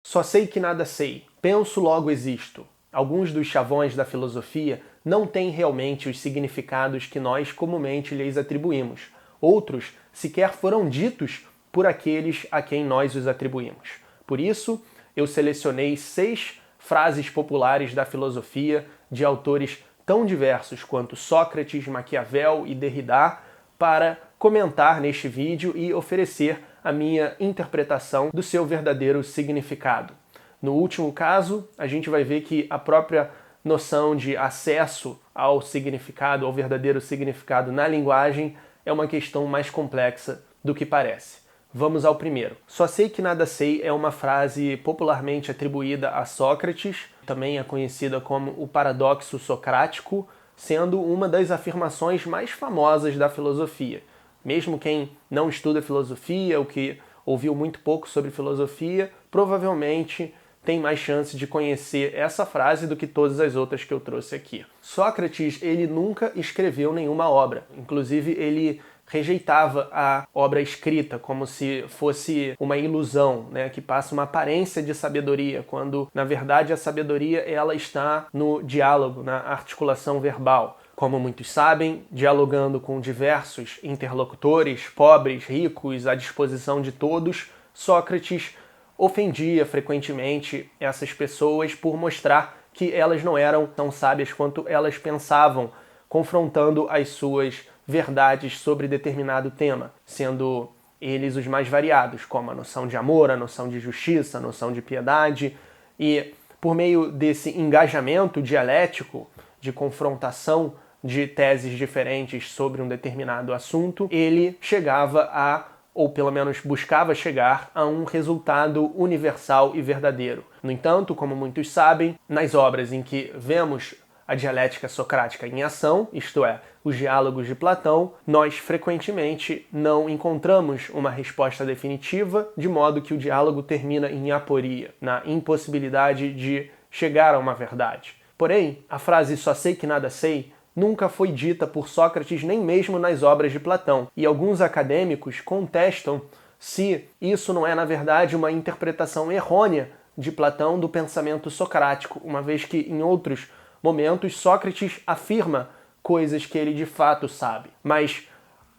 Só sei que nada sei, penso logo existo. Alguns dos chavões da filosofia não têm realmente os significados que nós comumente lhes atribuímos. Outros sequer foram ditos por aqueles a quem nós os atribuímos. Por isso, eu selecionei 6 frases populares da filosofia de autores tão diversos quanto Sócrates, Maquiavel e Derrida para comentar neste vídeo e oferecer a minha interpretação do seu verdadeiro significado. No último caso, a gente vai ver que a própria noção de acesso ao significado, ao verdadeiro significado na linguagem, é uma questão mais complexa do que parece. Vamos ao primeiro. Só sei que nada sei é uma frase popularmente atribuída a Sócrates, também é conhecida como o paradoxo socrático, sendo uma das afirmações mais famosas da filosofia. Mesmo quem não estuda filosofia ou que ouviu muito pouco sobre filosofia, provavelmente tem mais chance de conhecer essa frase do que todas as outras que eu trouxe aqui. Sócrates, ele nunca escreveu nenhuma obra. Inclusive, ele rejeitava a obra escrita como se fosse uma ilusão, né, que passa uma aparência de sabedoria, quando, na verdade, a sabedoria ela está no diálogo, na articulação verbal. Como muitos sabem, dialogando com diversos interlocutores, pobres, ricos, à disposição de todos, Sócrates ofendia frequentemente essas pessoas por mostrar que elas não eram tão sábias quanto elas pensavam, confrontando as suas verdades sobre determinado tema, sendo eles os mais variados, como a noção de amor, a noção de justiça, a noção de piedade, e por meio desse engajamento dialético, de confrontação de teses diferentes sobre um determinado assunto, ele chegava a, ou pelo menos buscava chegar a um resultado universal e verdadeiro. No entanto, como muitos sabem, nas obras em que vemos a dialética socrática em ação, isto é, os diálogos de Platão, nós frequentemente não encontramos uma resposta definitiva, de modo que o diálogo termina em aporia, na impossibilidade de chegar a uma verdade. Porém, a frase "só sei que nada sei" nunca foi dita por Sócrates nem mesmo nas obras de Platão, e alguns acadêmicos contestam se isso não é, na verdade, uma interpretação errônea de Platão do pensamento socrático, uma vez que, em outros momentos, Sócrates afirma coisas que ele de fato sabe. Mas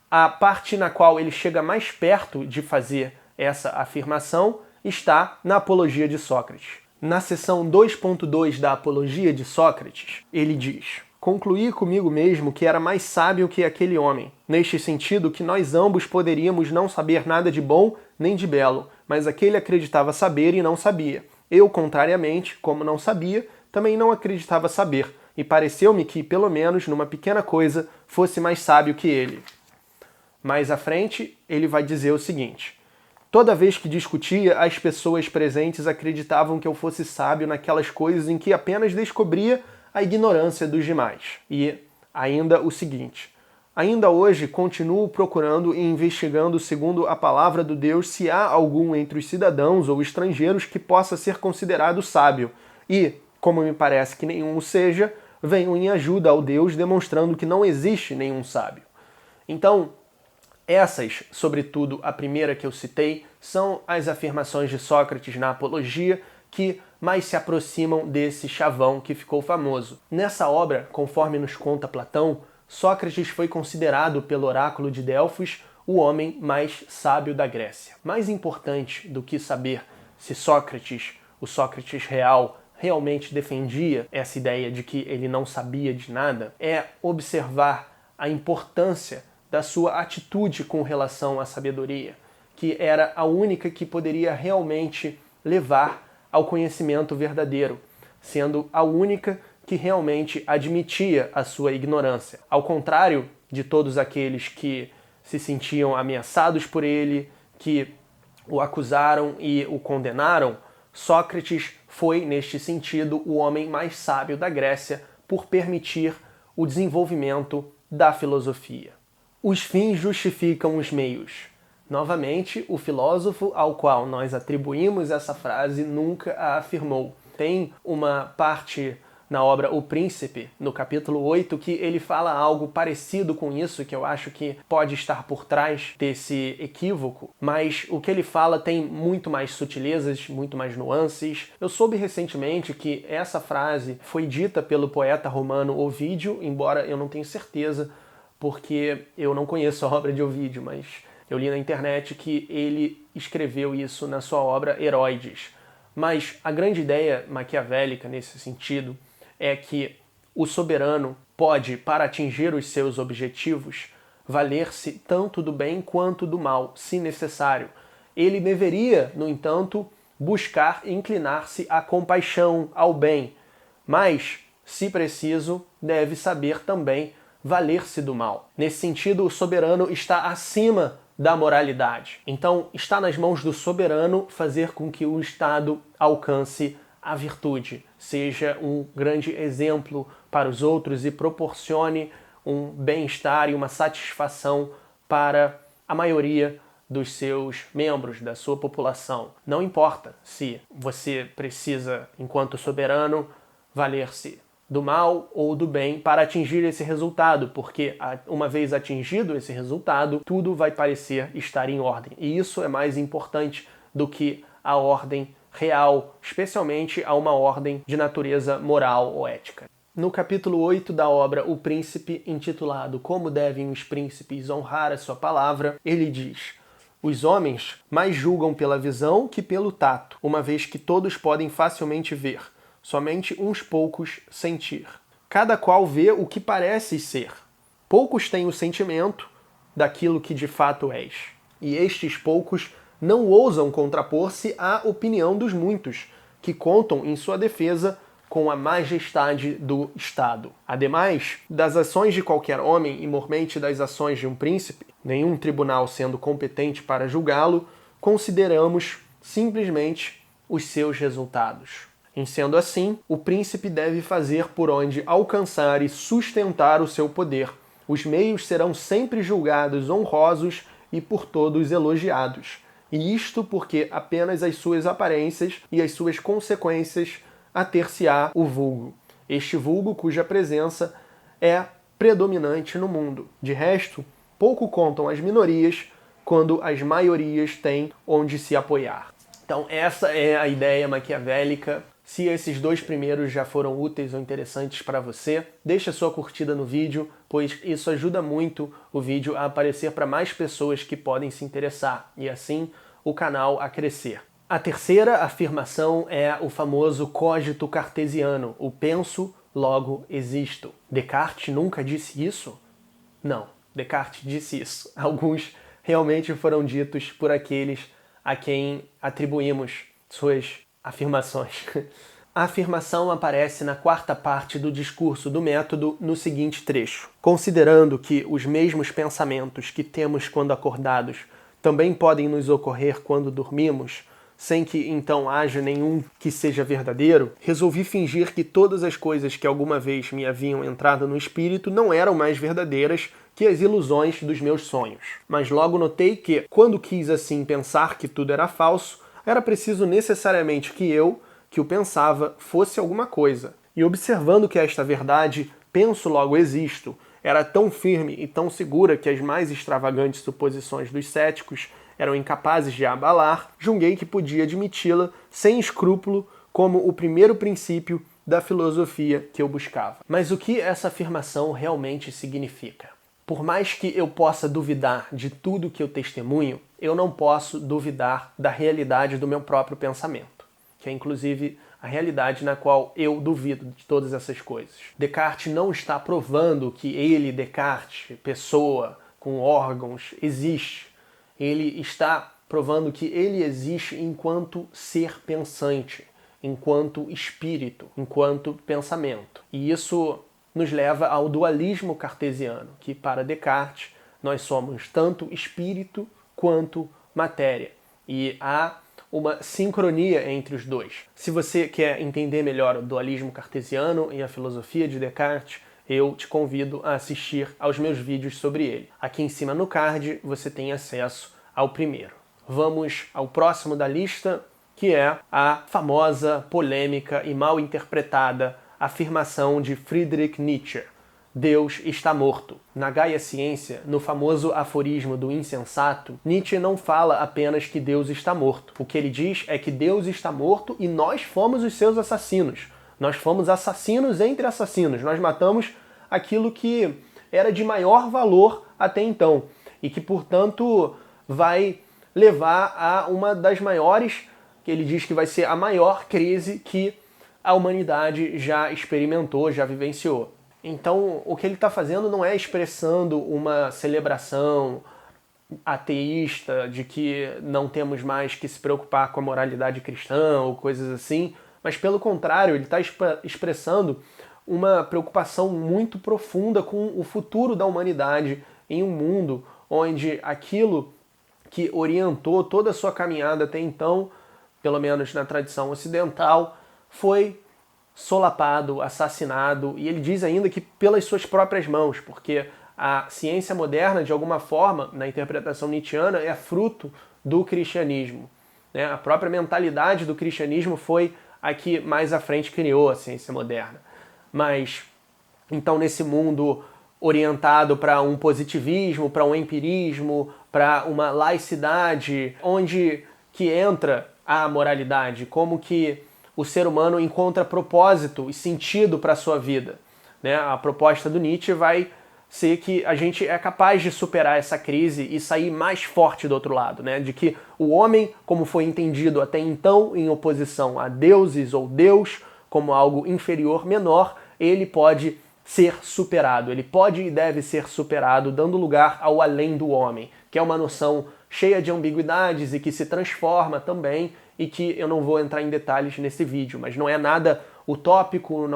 a parte na qual ele chega mais perto de fazer essa afirmação está na Apologia de Sócrates. Na seção 2.2 da Apologia de Sócrates, ele diz: "Concluí comigo mesmo que era mais sábio que aquele homem, neste sentido que nós ambos poderíamos não saber nada de bom nem de belo, mas aquele acreditava saber e não sabia. Eu, contrariamente, como não sabia, também não acreditava saber, e pareceu-me que, pelo menos numa pequena coisa, fosse mais sábio que ele." Mais à frente, ele vai dizer o seguinte: "Toda vez que discutia, as pessoas presentes acreditavam que eu fosse sábio naquelas coisas em que apenas descobria a ignorância dos demais." E ainda o seguinte: "Ainda hoje continuo procurando e investigando segundo a palavra do Deus se há algum entre os cidadãos ou estrangeiros que possa ser considerado sábio, e, como me parece que nenhum o seja, venho em ajuda ao Deus demonstrando que não existe nenhum sábio." Então, essas, sobretudo a primeira que eu citei, são as afirmações de Sócrates na Apologia que mais se aproximam desse chavão que ficou famoso. Nessa obra, conforme nos conta Platão, Sócrates foi considerado pelo oráculo de Delfos o homem mais sábio da Grécia. Mais importante do que saber se Sócrates, o Sócrates real, realmente defendia essa ideia de que ele não sabia de nada, é observar a importância da sua atitude com relação à sabedoria, que era a única que poderia realmente levar ao conhecimento verdadeiro, sendo a única que realmente admitia a sua ignorância. Ao contrário de todos aqueles que se sentiam ameaçados por ele, que o acusaram e o condenaram, Sócrates foi, neste sentido, o homem mais sábio da Grécia por permitir o desenvolvimento da filosofia. Os fins justificam os meios. Novamente, o filósofo ao qual nós atribuímos essa frase nunca a afirmou. Tem uma parte na obra O Príncipe, no capítulo 8, que ele fala algo parecido com isso, que eu acho que pode estar por trás desse equívoco, mas o que ele fala tem muito mais sutilezas, muito mais nuances. Eu soube recentemente que essa frase foi dita pelo poeta romano Ovídio, embora eu não tenha certeza, porque eu não conheço a obra de Ovídio, mas eu li na internet que ele escreveu isso na sua obra Heroides. Mas a grande ideia maquiavélica nesse sentido é que o soberano pode, para atingir os seus objetivos, valer-se tanto do bem quanto do mal, se necessário. Ele deveria, no entanto, buscar inclinar-se à compaixão, ao bem, mas, se preciso, deve saber também valer-se do mal. Nesse sentido, o soberano está acima da moralidade. Então, está nas mãos do soberano fazer com que o Estado alcance a virtude, seja um grande exemplo para os outros e proporcione um bem-estar e uma satisfação para a maioria dos seus membros, da sua população. Não importa se você precisa, enquanto soberano, valer-se do mal ou do bem para atingir esse resultado, porque uma vez atingido esse resultado, tudo vai parecer estar em ordem. E isso é mais importante do que a ordem real, especialmente a uma ordem de natureza moral ou ética. No capítulo 8 da obra O Príncipe, intitulado Como devem os príncipes honrar a sua palavra, ele diz: os homens mais julgam pela visão que pelo tato, uma vez que todos podem facilmente ver, somente uns poucos sentir. Cada qual vê o que pareces ser. Poucos têm o sentimento daquilo que de fato és. E estes poucos não ousam contrapor-se à opinião dos muitos, que contam em sua defesa com a majestade do Estado. Ademais das ações de qualquer homem e mormente das ações de um príncipe, nenhum tribunal sendo competente para julgá-lo, consideramos simplesmente os seus resultados. Em sendo assim, o príncipe deve fazer por onde alcançar e sustentar o seu poder. Os meios serão sempre julgados honrosos e por todos elogiados. E isto porque apenas as suas aparências e as suas consequências ater-se-á o vulgo. Este vulgo cuja presença é predominante no mundo. De resto, pouco contam as minorias quando as maiorias têm onde se apoiar. Então essa é a ideia maquiavélica. Se esses dois primeiros já foram úteis ou interessantes para você, deixa sua curtida no vídeo, pois isso ajuda muito o vídeo a aparecer para mais pessoas que podem se interessar, e assim o canal a crescer. A terceira afirmação é o famoso cogito cartesiano, o penso, logo existo. Descartes nunca disse isso? Não, Descartes disse isso. Alguns realmente foram ditos por aqueles a quem atribuímos suas afirmações. A afirmação aparece na quarta parte do discurso do método no seguinte trecho: considerando que os mesmos pensamentos que temos quando acordados também podem nos ocorrer quando dormimos, sem que então haja nenhum que seja verdadeiro, resolvi fingir que todas as coisas que alguma vez me haviam entrado no espírito não eram mais verdadeiras que as ilusões dos meus sonhos. Mas logo notei que, quando quis assim pensar que tudo era falso, era preciso necessariamente que eu, que o pensava, fosse alguma coisa. E observando que esta verdade, penso logo existo, era tão firme e tão segura que as mais extravagantes suposições dos céticos eram incapazes de a abalar, julguei que podia admiti-la sem escrúpulo como o primeiro princípio da filosofia que eu buscava. Mas o que essa afirmação realmente significa? Por mais que eu possa duvidar de tudo que eu testemunho, eu não posso duvidar da realidade do meu próprio pensamento, que é inclusive a realidade na qual eu duvido de todas essas coisas. Descartes não está provando que ele, Descartes, pessoa com órgãos, existe. Ele está provando que ele existe enquanto ser pensante, enquanto espírito, enquanto pensamento. E isso nos leva ao dualismo cartesiano, que para Descartes nós somos tanto espírito quanto matéria. E há uma sincronia entre os dois. Se você quer entender melhor o dualismo cartesiano e a filosofia de Descartes, eu te convido a assistir aos meus vídeos sobre ele. Aqui em cima no card você tem acesso ao primeiro. Vamos ao próximo da lista, que é a famosa, polêmica e mal interpretada afirmação de Friedrich Nietzsche: Deus está morto. Na Gaia Ciência, no famoso aforismo do insensato, Nietzsche não fala apenas que Deus está morto. O que ele diz é que Deus está morto e nós fomos os seus assassinos. Nós fomos assassinos entre assassinos. Nós matamos aquilo que era de maior valor até então e que, portanto, vai levar a uma das maiores, que ele diz que vai ser a maior crise que a humanidade já experimentou, já vivenciou. Então, o que ele está fazendo não é expressando uma celebração ateísta de que não temos mais que se preocupar com a moralidade cristã ou coisas assim, mas pelo contrário, ele está expressando uma preocupação muito profunda com o futuro da humanidade em um mundo onde aquilo que orientou toda a sua caminhada até então, pelo menos na tradição ocidental, foi solapado, assassinado, e ele diz ainda que pelas suas próprias mãos, porque a ciência moderna, de alguma forma, na interpretação nietzschiana, é fruto do cristianismo, né? A própria mentalidade do cristianismo foi a que mais à frente criou a ciência moderna. Mas, então, nesse mundo orientado para um positivismo, para um empirismo, para uma laicidade, onde que entra a moralidade, como que o ser humano encontra propósito e sentido para a sua vida, né? A proposta do Nietzsche vai ser que a gente é capaz de superar essa crise e sair mais forte do outro lado, né? De que o homem, como foi entendido até então em oposição a deuses ou Deus como algo inferior, menor, ele pode ser superado, ele pode e deve ser superado, dando lugar ao além do homem, que é uma noção cheia de ambiguidades e que se transforma também, e que eu não vou entrar em detalhes nesse vídeo, mas não é nada utópico,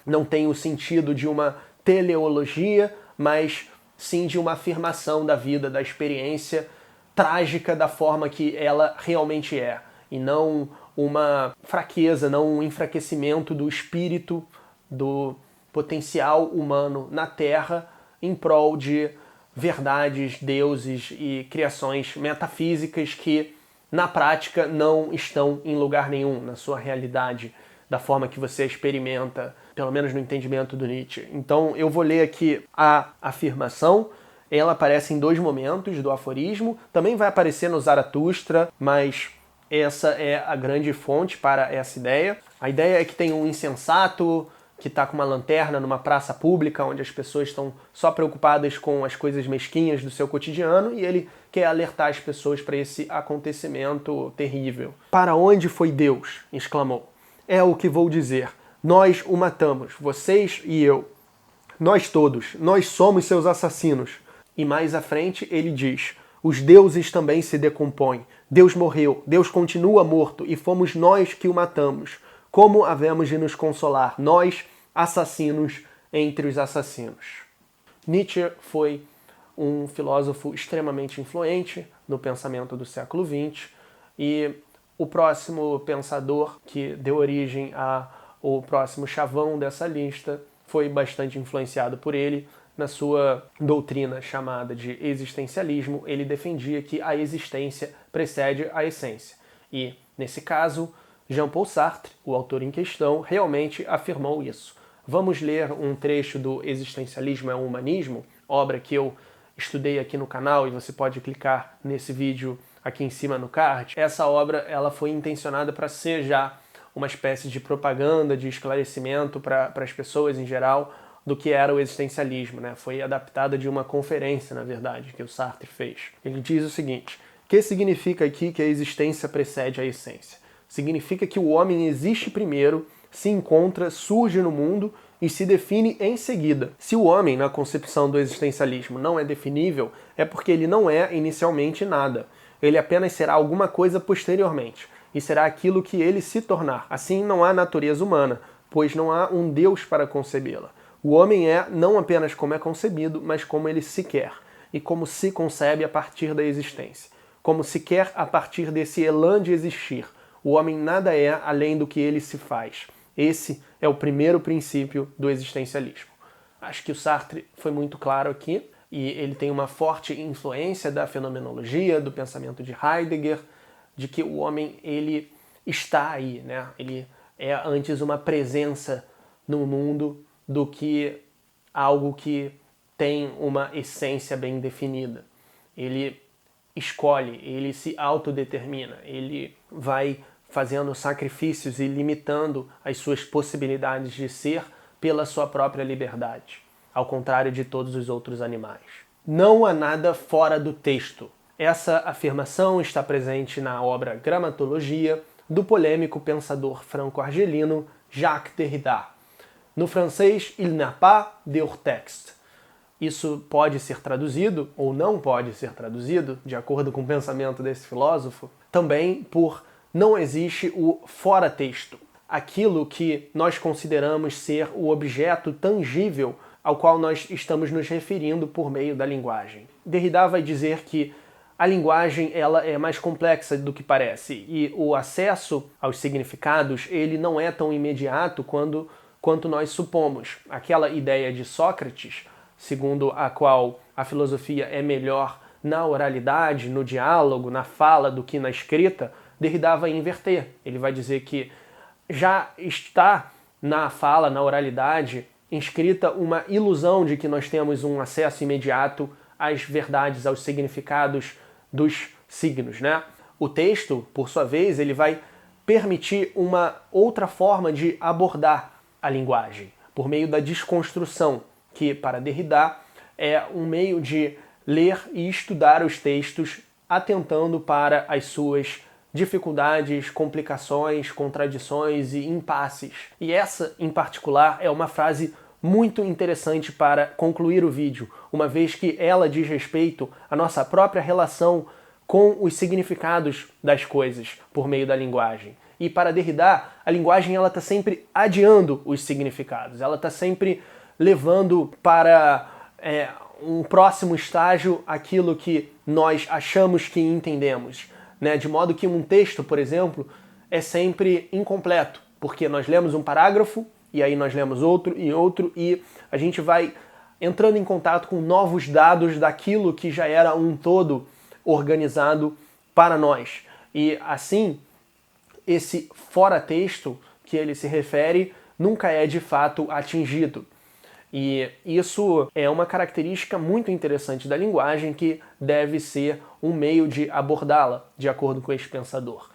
não tem o sentido de uma teleologia, mas sim de uma afirmação da vida, da experiência trágica da forma que ela realmente é, e não uma fraqueza, não um enfraquecimento do espírito, do potencial humano na Terra em prol de verdades, deuses e criações metafísicas que na prática não estão em lugar nenhum na sua realidade, da forma que você experimenta, pelo menos no entendimento do Nietzsche. Então eu vou ler aqui a afirmação, ela aparece em 2 momentos do aforismo, também vai aparecer no Zaratustra, mas essa é a grande fonte para essa ideia. A ideia é que tem um insensato que está com uma lanterna numa praça pública, onde as pessoas estão só preocupadas com as coisas mesquinhas do seu cotidiano, e ele quer alertar as pessoas para esse acontecimento terrível. "Para onde foi Deus?", exclamou. "É o que vou dizer. Nós o matamos, vocês e eu. Nós todos, nós somos seus assassinos." E mais à frente ele diz: "Os deuses também se decompõem. Deus morreu, Deus continua morto, e fomos nós que o matamos. Como havemos de nos consolar, nós, assassinos entre os assassinos?" Nietzsche foi um filósofo extremamente influente no pensamento do século XX, e o próximo pensador que deu origem ao próximo chavão dessa lista foi bastante influenciado por ele. Na sua doutrina chamada de existencialismo, ele defendia que a existência precede a essência. E, nesse caso, Jean-Paul Sartre, o autor em questão, realmente afirmou isso. Vamos ler um trecho do Existencialismo é o Humanismo, obra que eu estudei aqui no canal, e você pode clicar nesse vídeo aqui em cima no card. Essa obra ela foi intencionada para ser já uma espécie de propaganda, de esclarecimento para as pessoas em geral do que era o existencialismo, né? Foi adaptada de uma conferência, na verdade, que o Sartre fez. Ele diz o seguinte: "O que significa aqui que a existência precede a essência? Significa que o homem existe primeiro, se encontra, surge no mundo e se define em seguida. Se o homem, na concepção do existencialismo, não é definível, é porque ele não é inicialmente nada. Ele apenas será alguma coisa posteriormente, e será aquilo que ele se tornar. Assim não há natureza humana, pois não há um Deus para concebê-la. O homem é não apenas como é concebido, mas como ele se quer, e como se concebe a partir da existência, como se quer a partir desse elan de existir. O homem nada é além do que ele se faz. Esse é o primeiro princípio do existencialismo." Acho que o Sartre foi muito claro aqui, e ele tem uma forte influência da fenomenologia, do pensamento de Heidegger, de que o homem ele está aí, né? Ele é antes uma presença no mundo do que algo que tem uma essência bem definida. Ele escolhe, ele se autodetermina, ele vai fazendo sacrifícios e limitando as suas possibilidades de ser pela sua própria liberdade, ao contrário de todos os outros animais. Não há nada fora do texto. Essa afirmação está presente na obra Gramatologia do polêmico pensador franco-argelino Jacques Derrida. No francês, il n'a pas de hors texte. Isso pode ser traduzido, ou não pode ser traduzido, de acordo com o pensamento desse filósofo, também por não existe o fora-texto, aquilo que nós consideramos ser o objeto tangível ao qual nós estamos nos referindo por meio da linguagem. Derrida vai dizer que a linguagem ela é mais complexa do que parece e o acesso aos significados ele não é tão imediato quanto nós supomos. Aquela ideia de Sócrates, segundo a qual a filosofia é melhor na oralidade, no diálogo, na fala do que na escrita, Derrida vai inverter. Ele vai dizer que já está na fala, na oralidade, inscrita uma ilusão de que nós temos um acesso imediato às verdades, aos significados dos signos, né? O texto, por sua vez, ele vai permitir uma outra forma de abordar a linguagem, por meio da desconstrução, que, para Derrida, é um meio de ler e estudar os textos atentando para as suas dificuldades, complicações, contradições e impasses. E essa, em particular, é uma frase muito interessante para concluir o vídeo, uma vez que ela diz respeito à nossa própria relação com os significados das coisas por meio da linguagem. E para Derrida, a linguagem ela está sempre adiando os significados, ela está sempre levando para um próximo estágio aquilo que nós achamos que entendemos, né? De modo que um texto, por exemplo, é sempre incompleto, porque nós lemos um parágrafo, e aí nós lemos outro, e a gente vai entrando em contato com novos dados daquilo que já era um todo organizado para nós. E assim, esse fora-texto que ele se refere nunca é de fato atingido. E isso é uma característica muito interessante da linguagem que deve ser um meio de abordá-la, de acordo com este pensador.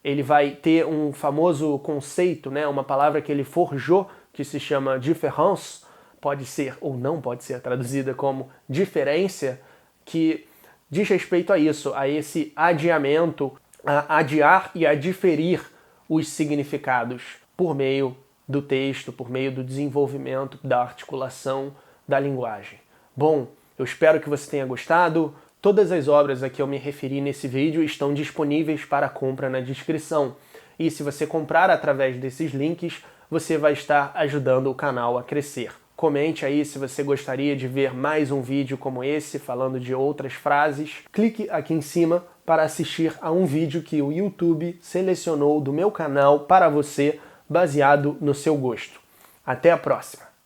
Ele vai ter um famoso conceito, né, uma palavra que ele forjou, que se chama différence, pode ser ou não pode ser traduzida como diferença, que diz respeito a isso, a esse adiamento, a adiar e a diferir os significados por meio do texto, por meio do desenvolvimento, da articulação da linguagem. Bom, eu espero que você tenha gostado. Todas as obras a que eu me referi nesse vídeo estão disponíveis para compra na descrição. E se você comprar através desses links, você vai estar ajudando o canal a crescer. Comente aí se você gostaria de ver mais um vídeo como esse, falando de outras frases. Clique aqui em cima para assistir a um vídeo que o YouTube selecionou do meu canal para você, baseado no seu gosto. Até a próxima!